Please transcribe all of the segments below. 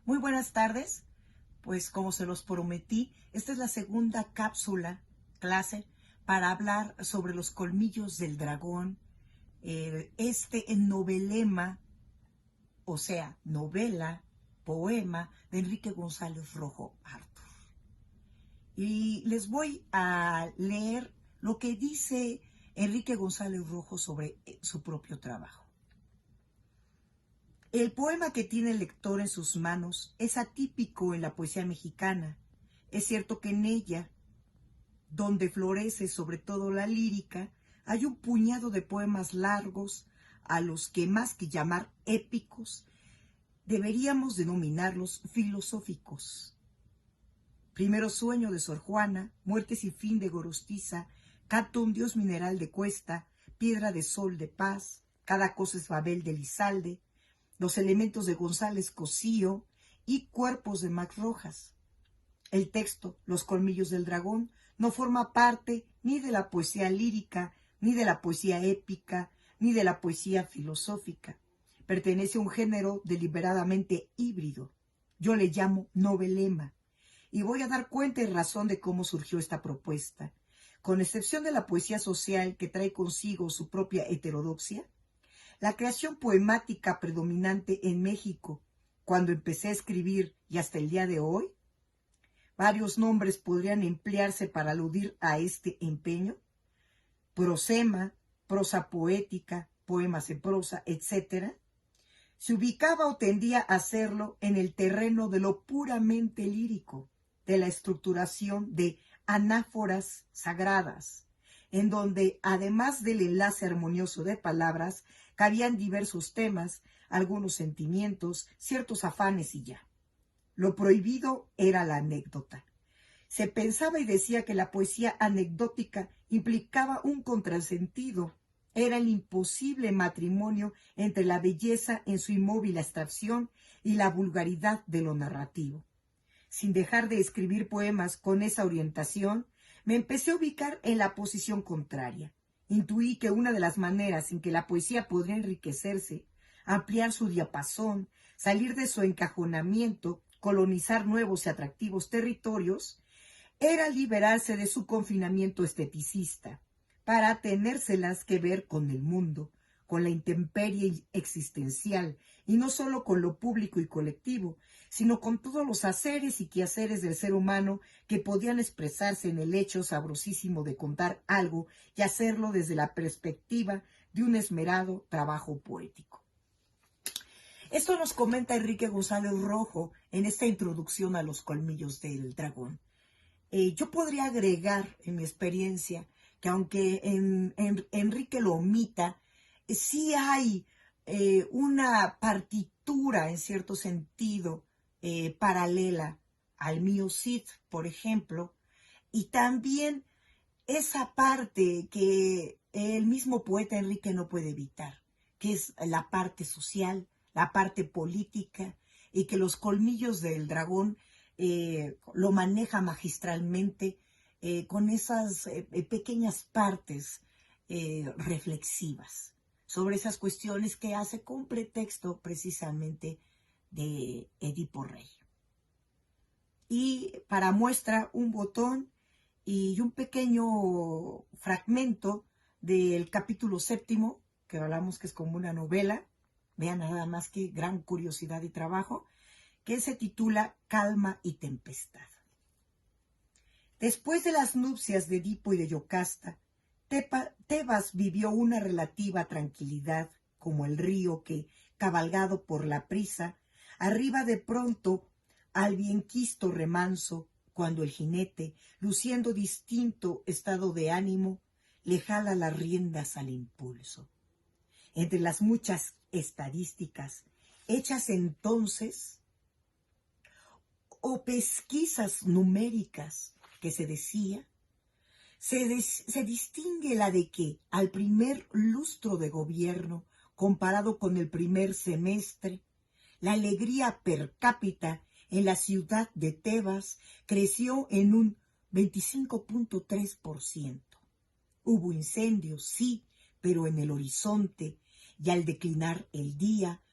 Muy buenas tardes. Pues como se los prometí, esta es la segunda clase, para hablar sobre los colmillos del dragón, novelema, o sea, novela, poema de Enrique González Rojo Arthur. Y les voy a leer lo que dice Enrique González Rojo sobre su propio trabajo. El poema que tiene el lector en sus manos es atípico en la poesía mexicana. Es cierto que en ella, donde florece sobre todo la lírica, hay un puñado de poemas largos a los que, más que llamar épicos, deberíamos denominarlos filosóficos. Primero sueño de Sor Juana, muerte sin fin de Gorostiza, canto un dios mineral de Cuesta, piedra de sol de paz, cada cosa es Babel de Lizalde, los elementos de González Cosío y cuerpos de Max Rojas. El texto, Los colmillos del dragón, no forma parte ni de la poesía lírica, ni de la poesía épica, ni de la poesía filosófica. Pertenece a un género deliberadamente híbrido. Yo le llamo novelema, y voy a dar cuenta y razón de cómo surgió esta propuesta. Con excepción de la poesía social que trae consigo su propia heterodoxia, la creación poemática predominante en México, cuando empecé a escribir y hasta el día de hoy, varios nombres podrían emplearse para aludir a este empeño: prosema, prosa poética, poemas en prosa, etc., se ubicaba o tendía a hacerlo en el terreno de lo puramente lírico, de la estructuración de anáforas sagradas, en donde, además del enlace armonioso de palabras, cabían diversos temas, algunos sentimientos, ciertos afanes y ya. Lo prohibido era la anécdota. Se pensaba y decía que la poesía anecdótica implicaba un contrasentido. Era el imposible matrimonio entre la belleza en su inmóvil abstracción y la vulgaridad de lo narrativo. Sin dejar de escribir poemas con esa orientación, me empecé a ubicar en la posición contraria. Intuí que una de las maneras en que la poesía podría enriquecerse, ampliar su diapasón, salir de su encajonamiento, colonizar nuevos y atractivos territorios, era liberarse de su confinamiento esteticista, para tenérselas que ver con el mundo, con la intemperie existencial, y no solo con lo público y colectivo, sino con todos los haceres y quehaceres del ser humano que podían expresarse en el hecho sabrosísimo de contar algo y hacerlo desde la perspectiva de un esmerado trabajo poético. Esto nos comenta Enrique González Rojo en esta introducción a Los colmillos del dragón. Yo podría agregar, en mi experiencia, que aunque Enrique lo omita, sí hay una partitura, en cierto sentido, paralela al mío Cid, por ejemplo, y también esa parte que el mismo poeta Enrique no puede evitar, que es la parte social, la parte política, y que Los colmillos del dragón lo maneja magistralmente con esas pequeñas partes reflexivas sobre esas cuestiones que hace con pretexto precisamente de Edipo Rey. Y para muestra un botón y un pequeño fragmento del capítulo 7, que hablamos que es como una novela. Vean nada más que gran curiosidad y trabajo, que se titula Calma y Tempestad. Después de las nupcias de Edipo y de Yocasta, Tebas vivió una relativa tranquilidad, como el río que, cabalgado por la prisa, arriba de pronto al bienquisto remanso, cuando el jinete, luciendo distinto estado de ánimo, le jala las riendas al impulso. Entre las muchas estadísticas hechas entonces, o pesquisas numéricas que se decía, se distingue la de que al primer lustro de gobierno, comparado con el primer semestre, la alegría per cápita en la ciudad de Tebas creció en un 25.3%. Hubo incendios, sí, pero en el horizonte, y al declinar el día,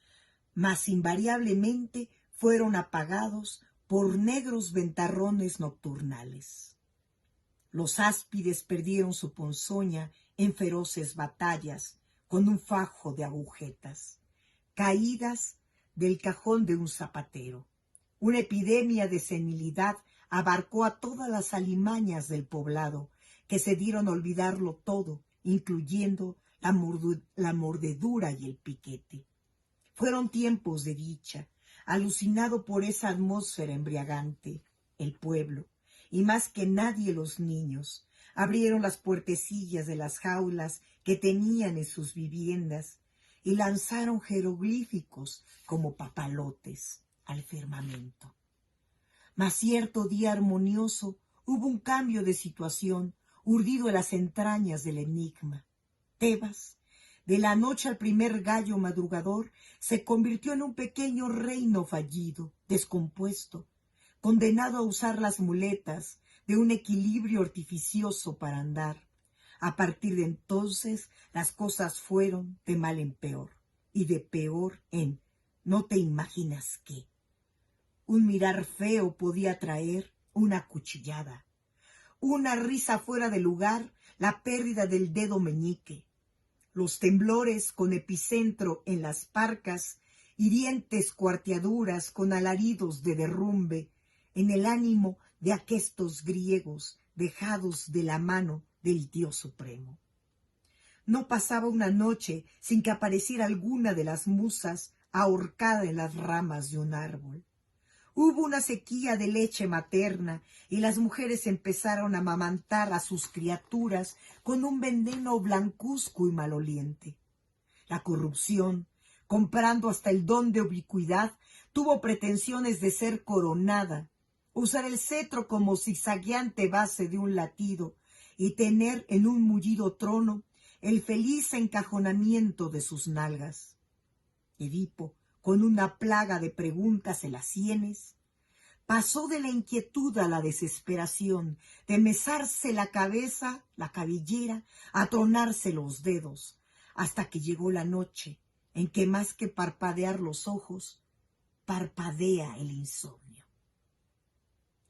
mas invariablemente fueron apagados por negros ventarrones nocturnales. Los áspides perdieron su ponzoña en feroces batallas con un fajo de agujetas, caídas del cajón de un zapatero. Una epidemia de senilidad abarcó a todas las alimañas del poblado, que se dieron a olvidarlo todo, incluyendo la mordedura y el piquete. Fueron tiempos de dicha, alucinado por esa atmósfera embriagante. El pueblo, y más que nadie los niños, abrieron las puertecillas de las jaulas que tenían en sus viviendas y lanzaron jeroglíficos como papalotes al firmamento. Mas cierto día armonioso hubo un cambio de situación, urdido en las entrañas del enigma. Tebas, de la noche al primer gallo madrugador, se convirtió en un pequeño reino fallido, descompuesto, condenado a usar las muletas de un equilibrio artificioso para andar. A partir de entonces, las cosas fueron de mal en peor, y de peor en no te imaginas qué. Un mirar feo podía traer una cuchillada, una risa fuera de lugar, la pérdida del dedo meñique, los temblores con epicentro en las parcas, hirientes cuarteaduras con alaridos de derrumbe en el ánimo de aquestos griegos dejados de la mano del Dios Supremo. No pasaba una noche sin que apareciera alguna de las musas ahorcada en las ramas de un árbol. Hubo una sequía de leche materna y las mujeres empezaron a amamantar a sus criaturas con un veneno blancuzco y maloliente. La corrupción, comprando hasta el don de ubicuidad, tuvo pretensiones de ser coronada, usar el cetro como zigzagueante base de un latido y tener en un mullido trono el feliz encajonamiento de sus nalgas. Edipo, con una plaga de preguntas en las sienes, pasó de la inquietud a la desesperación, de mesarse la cabeza, la cabellera, a tronarse los dedos, hasta que llegó la noche en que más que parpadear los ojos, parpadea el insomnio.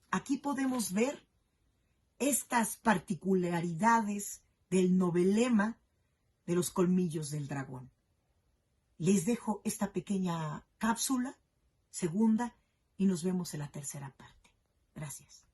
Aquí podemos ver estas particularidades del novelema de los colmillos del dragón. Les dejo esta pequeña cápsula, segunda, y nos vemos en la tercera parte. Gracias.